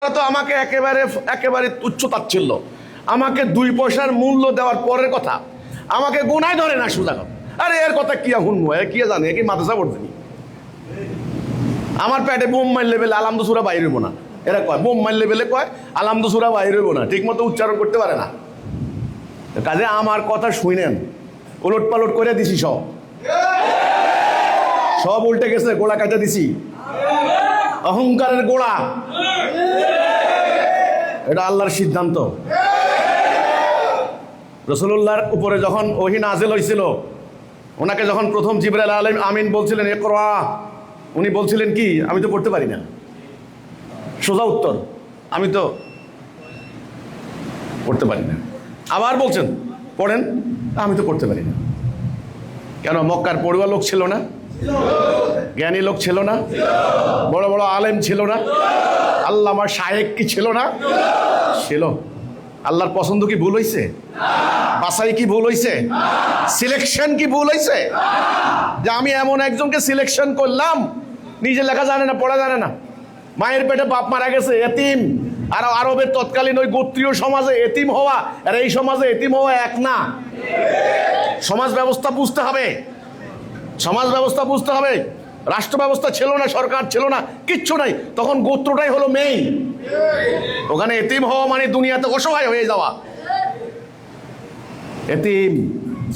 তো আমাকে একেবারে একেবারে তুচ্ছ তাচ্ছিল্য, আমাকে 2 পয়সার মূল্য দেওয়ার পরের কথা আমাকে গোনায় ধরে না সোজা কথা। আরে এর কথা কি শুনবো, এ কি জানে, কি মাদ্রাসা পড়তেনি। আমার পেটে বোম মারলে বেলে আলহামদুসুরা বাইর হইব না, এরা কয় বোম মারলে বেলে কয় আলহামদুসুরা বাইর হইব না, ঠিক মতো উচ্চারণ করতে পারে না। কাজে আমার কথা শুনেন, উলট পালট করে দিছি, সব উল্টে গেছে, গোড়া কাটা দিছি, অহংকারের গোড়া। এটা আল্লাহর সিদ্ধান্ত। রাসূলুল্লাহর উপরে যখন ওহী নাযিল হয়েছিল, ওনাকে যখন প্রথম জিবরাইল আলাইহিস আমিন বলছিলেন ইকরা, উনি বলছিলেন কি, আমি তো পড়তে পারি না। সোজা উত্তর, আমি তো পড়তে পারি না। আবার বলছেন পড়েন, আমি তো পড়তে পারি না। কেন? মক্কার পড়ুয়া লোক ছিল না, জ্ঞানী লোক ছিল না, বড় বড় আলেম ছিল না, আল্লামা শায়েখ কি ছিল না? ছিল। আল্লাহর পছন্দ কি ভুল হয়েছে? বাছাই কি ভুল হয়েছে? সিলেকশন কি ভুল হয়েছে? যে আমি এমন একজনকে সিলেকশন করলাম, নিজে লেখা জানে না, পড়া জানে না, মায়ের পেটে বাপ মারা গেছে, এতিম। আর আরবের তৎকালীন ওই গোত্রীয় সমাজে এতিম হওয়া আর এই সমাজে এতিম হওয়া এক না। সমাজ ব্যবস্থা বুঝতে হবে, সমাজ ব্যবস্থা বুঝতে হবে। রাষ্ট্র ব্যবস্থা ছিল না, সরকার ছিল না, কিচ্ছু নাই, তখন গোত্রটাই হলো মেইন। ওখানে এতিম হওয়া মানে দুনিয়াতে অসহায় হয়ে যাওয়া। এতিম,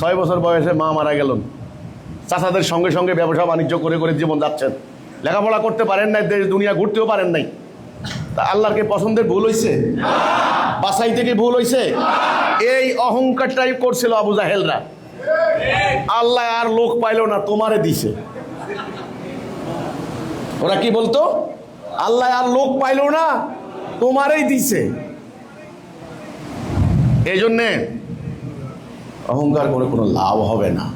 6 বছর বয়সে মা মারা গেল, চাচাদের সঙ্গে সঙ্গে ব্যবসা বাণিজ্য করে করে জীবন যাচ্ছেন, লেখাপড়া করতে পারেন নাই, দেশ দুনিয়া ঘুরতেও পারেন নাই। তা আল্লাহকে পছন্দের ভুল হয়েছে? বাছাই থেকে ভুল হয়েছে? এই অহংকারটাই করছিল আবু জাহেলরা। আল্লাহ আর লোক পাইল না, তোমারে দিছে। ওরা কি বলতো? আল্লাহ আর লোক পাইল না, তোমারই দিছে। এই জন্যে অহংকার করে কোনো লাভ হবে না।